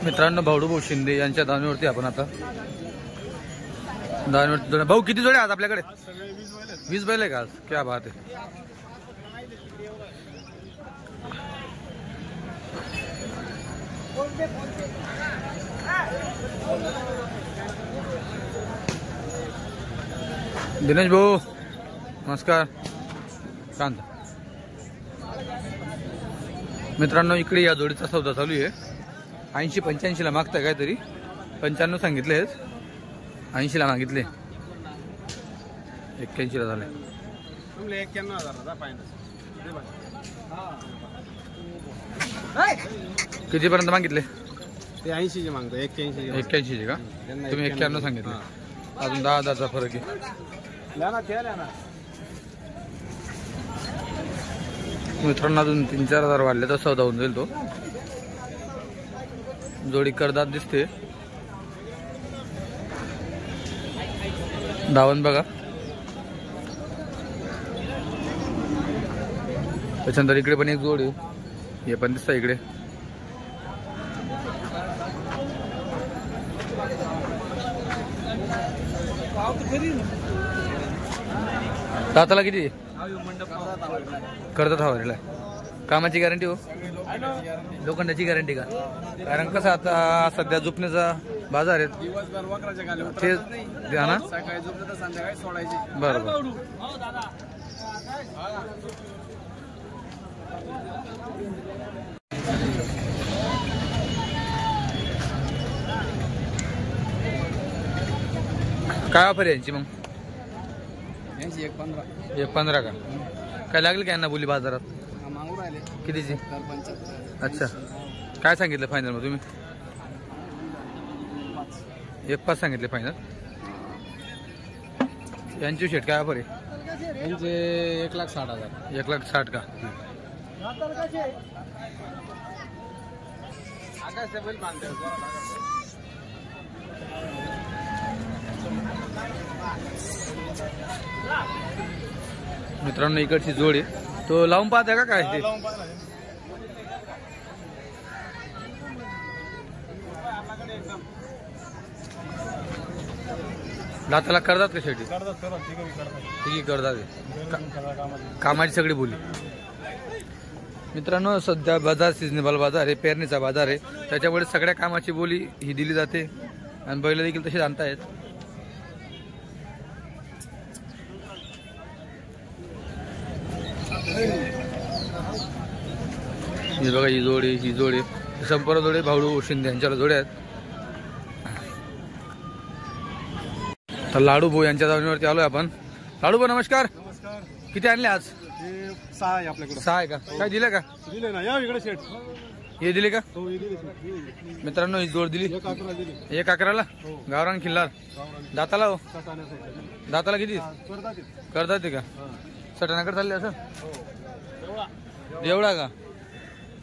मित्रांनो भाऊ भाऊ शिंदे यांच्या दावणीवरती आपण आता दावणीवरती भाऊ किती जोडे आज आपल्याकडे 20 बैल आहे का आज? क्या बात आहे. दिनेश भाऊ नमस्कार. शांत. मित्रांनो इकडे या जोडीचा सौदा चालू आहे. 80-85 ला मागताय काहीतरी. 95 सांगितले, 80 ला मागितले, 81 ला झाले. 91,000 कितीपर्यंत मागितले? ते 80 चे मागतो. 81 का? तुम्ही 91 सांगितले. अजून 10,000चा फरक आहे. मित्रांनो अजून 3-4 हजार वाढले तर सौदा होऊन जाईल. तो जोडी करदात दिसते. धावण बघा. त्याच्यानंतर इकडे पण एक जोडी हे पण दिसतं इकडे. दाताला किती करतात हवारीला? कामाची गॅरंटी हो? लोखंडाची गॅरंटी का? कारण कसं आता सध्या झोपण्याचा बाजार आहे ते द्या ना. बरोबर. काय ऑफर यांची मग? 1,15 का? काय लागली काय ना बोली बाजारात? कितीची? अच्छा. काय सांगितलं फायनल मग तुम्ही? 1,5 सांगितले फायनल. यांची शेट काय ऑफर आहे? यांचे 1,60,000. 1,60,000 का? मित्रांनो इकडची जोड आहे. तो लावून पाहत आहे का काय ते? दाताला करतात का शेवटी? ठीक करतात. कामाची सगळी बोली. मित्रांनो सध्या बाजार सिजनेबल बाजार आहे, पेरणीचा बाजार आहे, त्याच्यामुळे सगळ्या कामाची बोली ही दिली जाते आणि बैल देखील तसे आणतायत. ही बघा ही जोडी संपूर्ण जोडे भाऊ शिंदे यांच्याला जोड्या आहेत. तर लाडू भाऊ यांच्या दावणीवरती आलोय आपण. लाडू भाऊ नमस्कार. किती आणले आज? 6 आहे आपल्याकडे. 6 आहे का? काय दिलं का? दिले ना. या इकडे शेट. हे दिले का? हो हे दिले. मित्रांनो ही जोड दिली 1,11 दिली. 1,11ला गावरान खिल्लार. दाताला हो? दाताला किती करतात ते का? सटाणाकडे चालले असं? एवढा का?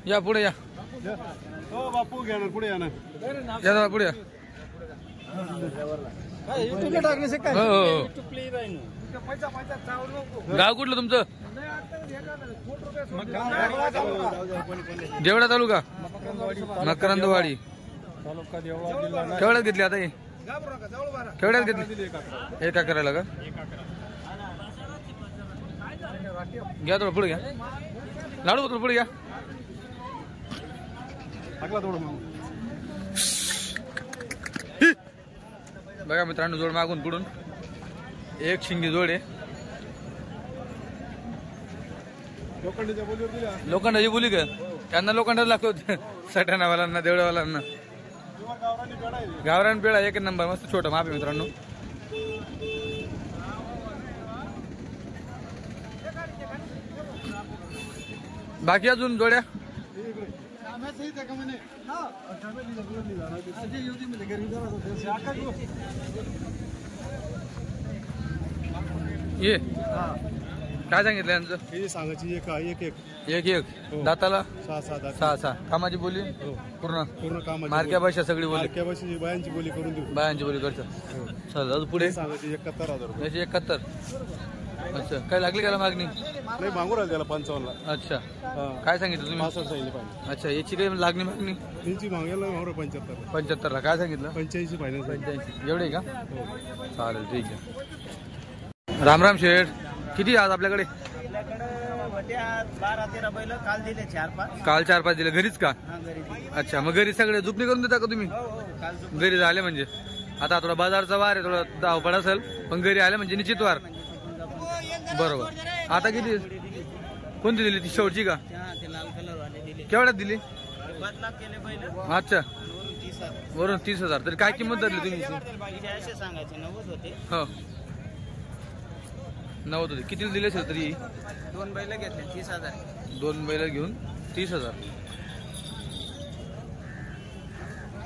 या पुढे या. हो बापू घ्या ना पुढे या ना. या पुढे या. गाव कुठलं तुमचं? देवळा तालुका मकरंदवाडी. केवढ्यात घेतली आता ही? केवढ्यात घेतली? 1,11ला का? घ्या थोडं पुढे घ्या. लाडू थोडं पुढे घ्या. बघा मित्रांनो जोड मागून पुढून एक शिंगी जोड आहे. लोखंडाची बोली का? त्यांना लोखंडाच लागतो सटाणावाल्यांना देवळावाल्यांना. गावरान पेळा 1 नंबर मस्त छोटा माप आहे मित्रांनो. बाकी अजून जोड्या ये काय सांगितलं यांचं? हे सांगायची एक एक एक एक एक दाताला 6-6 दात. 6-6. कामाची बोली पूर्ण पूर्ण काम मार्क्या भाषा सगळी बोली मार्क्या भाषेची बायांची बोली करून देऊ. बायांची बोली करतात. चल अजून पुढे सांगायची 71,000 रुपये. याची 71. अच्छा काय लागली का मागणी? नाही मागू राहिली त्याला 55 ला. अच्छा काय सांगितलं तुम्ही? 65 सांगितले पाहिजे. अच्छा याची काही लागणी मागणी? त्यांची मागायला 75. 75 ला काय सांगितलं? 85 फायनल. 85 एवढे का? चालेल ठीक आहे. राम राम शेठ. किती आज आपल्याकडे? 12-13 बैल काल दिले 4-5. काल 4-5 दिले घरीच का? घरी अच्छा मग घरी सगळे जुपणी करून देता का तुम्ही? काल घरी झाले म्हणजे आता थोडा बाजारचा वार आहे, थोडा धावपळ असेल पण घरी आले म्हणजे निश्चित वार. बरोबर. आता किती कोणती दिली ती शेवटची का? ते लाल कलर वाले दिले. केवढ्यात दिली? 5 लाख केले बैल. अच्छा वरून 30,000. वरून 30,000. तरी काय किंमत धरली तुम्ही? बाकीचे असे सांगायचे 90 होते. हो 90 होते. किती दिले असेल तरी? 2 बैल घेतले 30,000. 2 बैल घेऊन 30,000.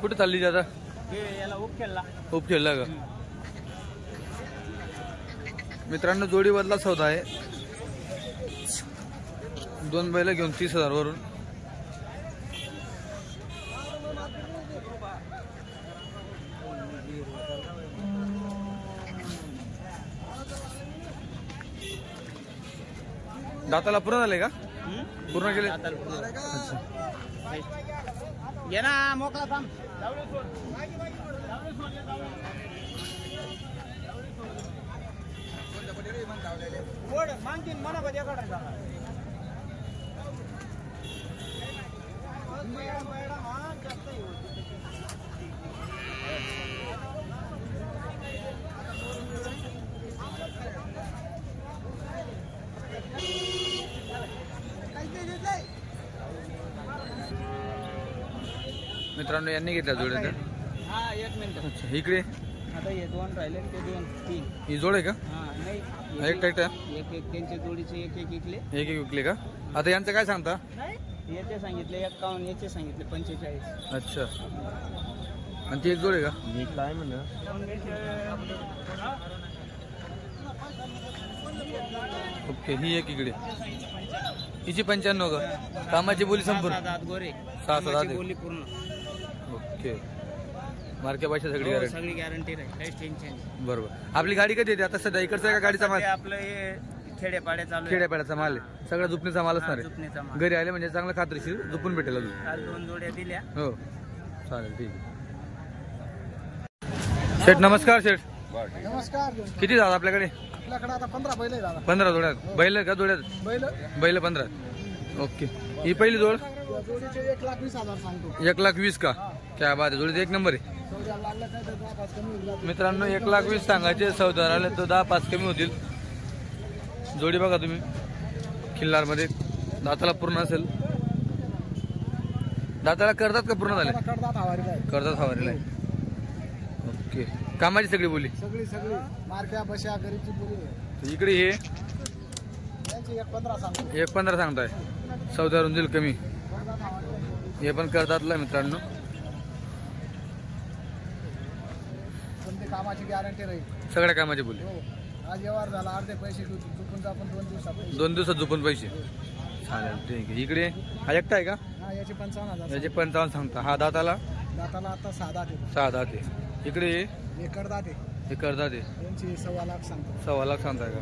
कुठे चालली आता? हे याला उप केला. खूप खेळला का? मित्रांनो जोडी बदला सौदा आहे. 2 बैल घेऊन 30,000 वरून. दाताला पूर्ण झाले का? पूर्ण केले? अच्छा ये ना मोकळा थांब. मागतील मला बद्या काढायचा. मित्रांनो यांनी घेतल्या जोड्या त्या. हा 1 मिनिट. अच्छा इकडे आता हे 2 राहिले ते 2 3. ही जोड आहे का? हा नाही एक टाईट आहे. एक त्यांच्या जोडीचे एक इकले. एक विकले का? आता यांचं काय सांगता? याचे सांगितले 51, याचे सांगितले 45. अच्छा आणि ती एक जोड आहे का? मी काय म्हणलं ओके ही एक इकडे. हिची 95 का? कामाची बोली संपूर्ण 7 गोरे. 6-7 कामाची बोली पूर्ण. ओके मार्क्या पैसे सगळी हो, गॅरंटी. सगळी गॅरंटी राहील. काहीच टेन्शन नाही. बरोबर. आपली गाडी कधी येते आता सध्या? इकडचा आहे का गाडीचा माल? ते आपलं हे खेडेपाड्या चालू आहे. खेड्यापाड्याचा माल आहे. सगळा जुपणीचा माल असणार आहे. जुपणीचा माल. घरी आले म्हणजे चांगलं खात्रीशीर जुपून भेटेल अजून. काल 2 जोड्या दिल्या. हो चालेल ठीक आहे. शेठ नमस्कार. शेठ नमस्कार. किती झालं आपल्याकडे? आपल्याकडे आता 15 बैल आहे दादा. 15 जोड्यात. बैल का जोड्यात? बैल 15. ओके ही पहिली जोड जोडीचे 1,20,000 सांगतो. 1,20,000 का? क्या बात आहे. जोडीचा एक नंबर आहे. मित्रांनो 1,20,000 सांगायचे. सौदा आले तर 10-5 कमी होतील. जोडी बघा तुम्ही खिल्लार मध्ये. दाताला पूर्ण असेल. दाताला करतात का पूर्ण झाले? करतात हवारीला आहे. ओके कामाची सगळी बोली. सगळी मार्क्या बशा गरीबची बोली. इकडे हे यांची 1,15 सांगतो. 1,15 सांगताय. सौदारून दिल कमी. हे पण करतातला मित्रांनो. पण ते कामाची गॅरंटी राहील. सगळ्या कामाची बोली. आज व्यवहार झाला अर्धे पैसे चुकून आपण 2 दिवसात. 2 दिवसात झोपून पैसे. चालेल ठीक आहे. इकडे हा एकटा आहे का? हा याचे 55,000. याचे 55 सांगता. हा दाताला दाताला आता 6 दात आहे. 6 दात आहे. इकडे हे करदात आहे. हे करतात आहे. यांची 1.25 लाख सांगतो. 1.25 लाख सांगताय का?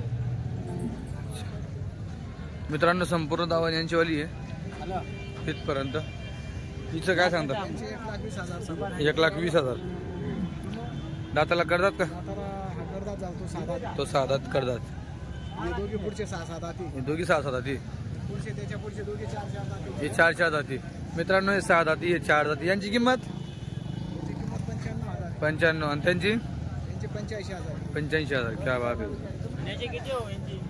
मित्रांनो संपूर्ण दावा यांची वाली आहे तिथपर्यंत. तिचं काय सांगता? यांची 1,20,000 सांगतो. 1,20,000. दाताला करतात का? दाताला हा करदात जातो 6 दात. तो 6 दात करतात. हे दोघे पुढचे 6-7 दाती. हे दोघी 6 दाती. पुढचे त्याच्या पुढचे दोघे 4-4 दाती. हे 4 दाती. मित्रांनो हे 6 दाती हे 4 दाती. यांची किंमत याची किंमत 95,000. 95 आणि त्यांची यांची 85,000. 85,000. क्या बात आहे. याचे किती हो यांची?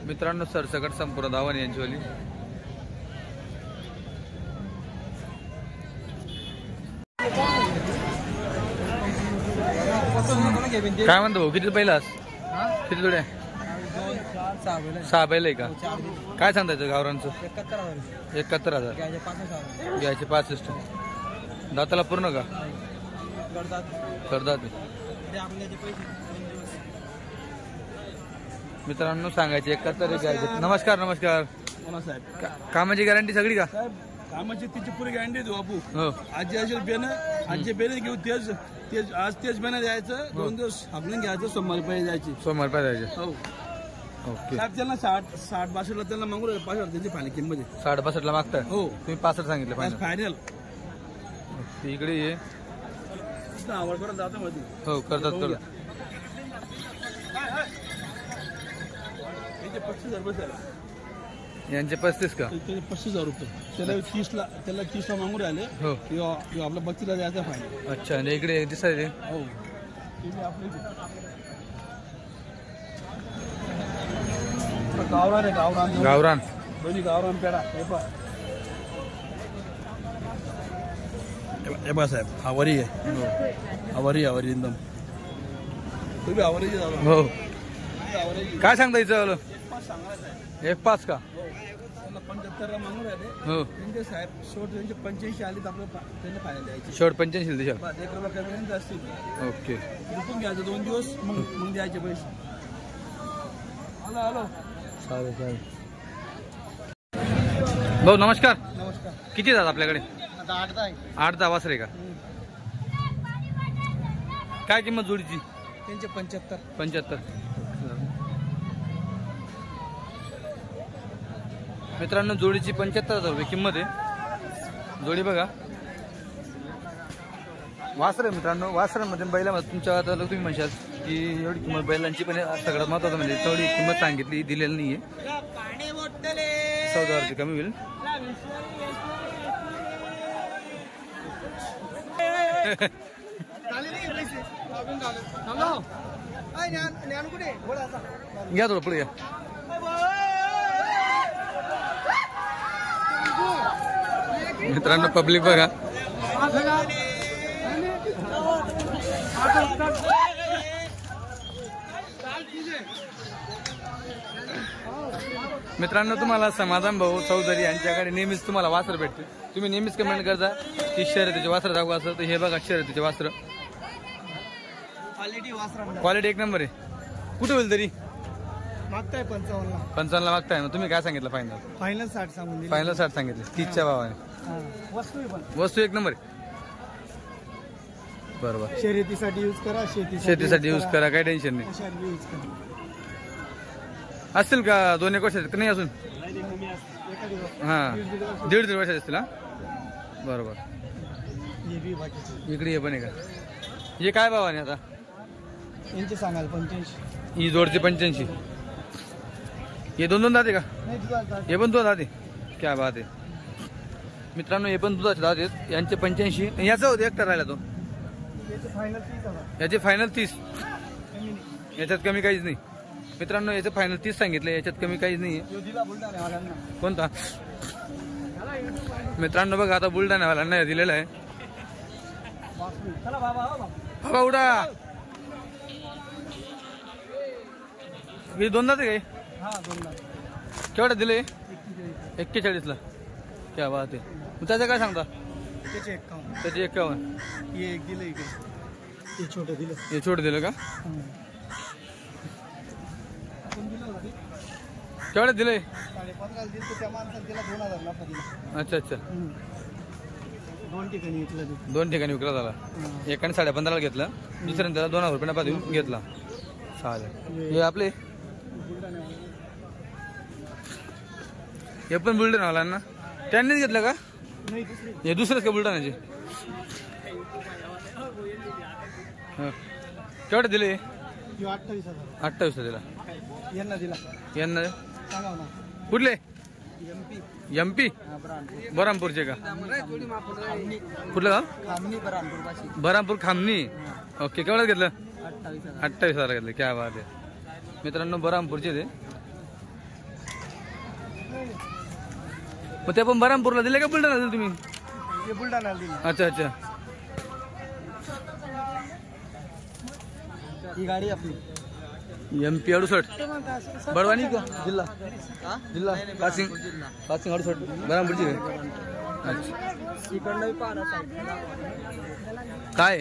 मित्रांनो सरसकट संपूर्ण दावाने यांची वाली. काय म्हणतो भाऊ? किती पहिलास? किती जोड्या? 6 बैल आहे का? काय सांगतायचं गावरांचं? 71,000. घ्यायचे 65. दाताला पूर्ण का? करतात मित्रांनो सांगायचे 71 घ्यायचे. नमस्कार नमस्कार. कामाची गॅरंटी सगळी का? कामाची तिची पुरी गॅरंटी देऊ बापू. हो आजी बेन आजी बेन घेऊ तेच तेच आज तेच बेन द्यायचं. 2 दिवस आपण घ्यायचं. सोमवार पाहिजे जायची. सोमवार पाहिजे. हो ओके. साहेब त्यांना 60-62 त्यांना मागू राहिले. 65 त्यांची फायनल किंमत आहे. 65 ला मागताय. हो तुम्ही 65 सांगितलं फायनल. इकडे ये. आवड करत जातो मध्ये. हो करतात करतात. याचे 35,000 रुपये. यांचे 35 का? 35,000 रुपये. त्याला 30 ला मागू राहिले. हो किंवा आपल्या 32 ला द्यायचा फायनल. अच्छा. आणि इकडे दिसायचे. हो गावरान आहे. गावरान दोन्ही गावरान पेडा. हे बा साहेब आवरी आहे. आवरी एकदम तुम्ही आवरी. हो काय सांगता हिचं? 1.5 का? 75 ला मागून राहिले. हो त्यांचे साहेब शेवट त्यांचे 85 आले तर आपल्याला त्यांना फायनल द्यायचे. शेवट 85 दिशा. 1 रुपया कमी जास्त. ओके. दुपून घ्यायचं 2 दिवस मग द्यायचे पैसे. हॅलो चालेल चालेल. भाऊ नमस्कार. नमस्कार. किती जात आपल्याकडे? आता 8-10 वासरे का? काय किंमत जोडीची? त्यांचे 75. मित्रांनो जोडीची 75,000 रुपये किंमत आहे. जोडी बघा. वासर आहे मित्रांनो. वासरांमध्ये बैलामध्ये तुमच्या आता तुम्ही म्हणशाल की एवढी किंमत बैलांची, पण सगळ्यात महत्वाचं म्हणजे तेवढी किंमत सांगितली दिलेली नाहीये. 14,000 रुपये कमी होईल. घ्या थोडं पुढे घ्या. मित्रांनो पब्लिक बघा. मित्रांनो तुम्हाला समाधान भाऊ चौधरी यांच्याकडे नेहमीच तुम्हाला वासर भेटते. तुम्ही नेहमीच कमेंट करता की शर्यतीचे वासर दाखवा असं. तर हे बघा शर्यतीचे वासर. क्वालिटी 1 नंबर आहे. कुठे होईल तरी? मागताय 55 ला मागताय. मग तुम्ही काय सांगितलं फायनल? फायनल 60 सांगून. फायनल 60 सांगितले. 30च्या भावाने. वस्तू 1 नंबर आहे. बरोबर. शर्यतीसाठी यूज करा. शेतीसाठी यूज करा. काही टेन्शन नाही. असतील का 2-1 वर्षाचे? नाही असून. हा 1.5 वर्षाचे असतील. हा बरोबर. इकडे हे पण आहे का? हे काय भावाने आता? यांचे सांगाल 85. ही जोडची 85. हे 2 दाते का? हे पण 2 दाते. क्या बात आहे मित्रांनो. हे पण दुधाचे दात आहेत. यांचे 85. याचा होते एकटा राहिला तो. याचे फायनल 30. याच्यात कमी काहीच नाही मित्रांनो. याचं फायनल 30 सांगितलं. याच्यात कमी काहीच नाही. कोणता मित्रांनो? बघा आता बुलढाण्यावाल्यांना दिलेला आहे. बाबा उडा. हे 2 दात आहे काय? केवढ्या दिले? 41 ला. क्या बात आहे. मग त्याचं काय सांगता? त्याचे 51. हे एक दिलं. हे छोटं दिलं. हे छोटं दिलं का? केवढ्यात दिलंय? 15,500 दिलं. त्या माणसाला दिला 2,000 नफा दिला. अच्छा. 2 ठिकाणी विकला. 2 ठिकाणी विकला झाला. एकाने 15,500 घेतला. दुसऱ्याने त्याला 2,000 रुपये नफा देऊन घेतला. चालेल. हे आपले हे पण बुलढाणा ना? त्यांनीच घेतलं का? हे दुसरेच का बुलढाण्याचे? केवढे दिले? 28 दिला. यांना कुठले? MP बरामपूरचे का? कुठलं गाव? बरामपूर खामनी. ओके. केवढ्यात घेतलं? 28,000 घेतलं. क्या बात आहे मित्रांनो. बरामपूरचे ते. मग ते पण बरामपूरला दिले का बुलढाणा दिले तुम्ही? अच्छा. ही गाडी आपली. MP 68 बडवानी का? जिल्हा पासिंग 68 बरामपूरची काय?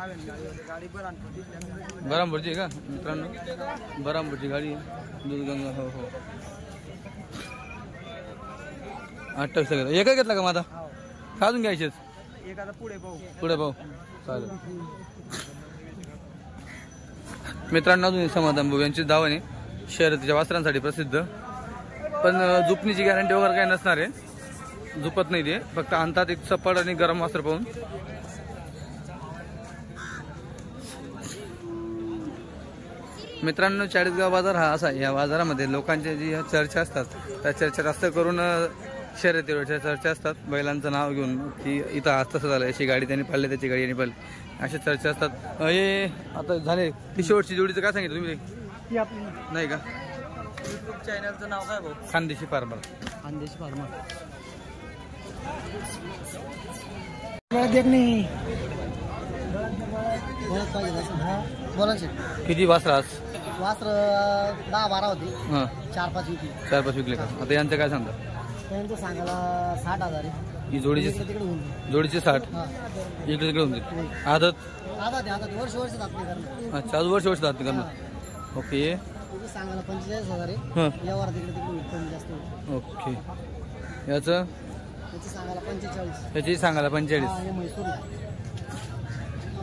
गाडी बरं बरामपूरची आहे का मित्रांनो? बरामपूरची गाडी आहे. दूधगंगा. हो हो 28 एक घेतला का माझा? अजून घ्यायचेच एक आता पुढे पाहू. पुढे पाहू. चालेल मित्रांनो, अजून समाधान भाऊ यांची दावण आहे, शर्यतीच्या वासरांसाठी प्रसिद्ध. पण झुपणीची गॅरंटी वगैरे काही नसणार आहे, झुपत नाही ते, फक्त आणतात एक चपड आणि गरम वासर पाहून. मित्रांनो, चाळीसगाव बाजार हा असा, या बाजारामध्ये लोकांच्या जी चर्चा असतात त्या चर्चा जास्त करून शर्यतीवरच्या चर्चा असतात. बैलांचं नाव घेऊन की इथं आज तसं झालं, याची गाडी त्यांनी पाळली, त्याची गाडी यांनी पाळली, अशा चर्चा असतात. हे आता झाले ती शेवटची जोडीचं काय सांगितलं तुम्ही? ती आपली नाही का? युट्यूब चॅनलचं नाव काय भाऊ? खानदेशी फार्मर. खानदेशी फार्मर. देख नाही बोला किती वासरा आज? वासर 10-12 होती. हां 4-5 विकली. 4-5 विकले का? आता यांचं काय सांगता? त्यांचं सांगायला 60,000 आहे. ही जोडीची तिकडे होऊन जोडीचे 60 हां इकडे तिकडे होऊन जाईल. आदत आता वर्ष दाखले करणार. अच्छा, आज वर्ष दात करणार. ओके. तिथे सांगायला 45,000 आहे. हां यावर तिकडे कमी जास्त होईल. ओके. याचं त्याची सांगायला 45. याची सांगायला 45. हे म्हैसूर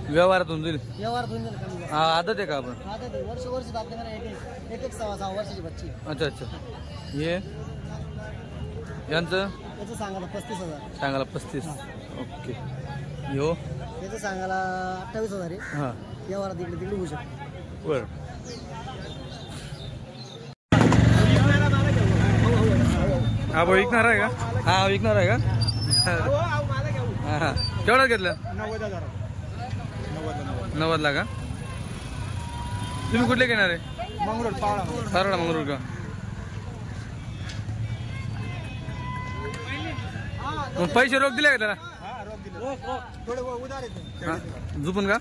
व्यवहारात होऊन जाईल. व्यवहार दोन झाले कमी जास्त. हा आदत आहे का आपण? आता ते वर्ष दाखले करणार. एक 6 वर्षाची बच्ची आहे. अच्छा अच्छा. हे यांचं त्याचं सांगायला 35,000. सांगायला 35. ओके. यो त्याचं सांगायला 28,000 आहे. हां व्यवहारात तिकडे होऊ शकतो. बरं. हा भाऊ विकणार आहे का? हा विकणार आहे का? हां हां केवढं घेतलं? 90 का? तुम्ही कुठले घेणार आहे? मंगरूळ पावळा. सारडा मंगरूळ का? मग पैसे रोख दिले का त्याला? थोडे उधार येते. हा झुपून का?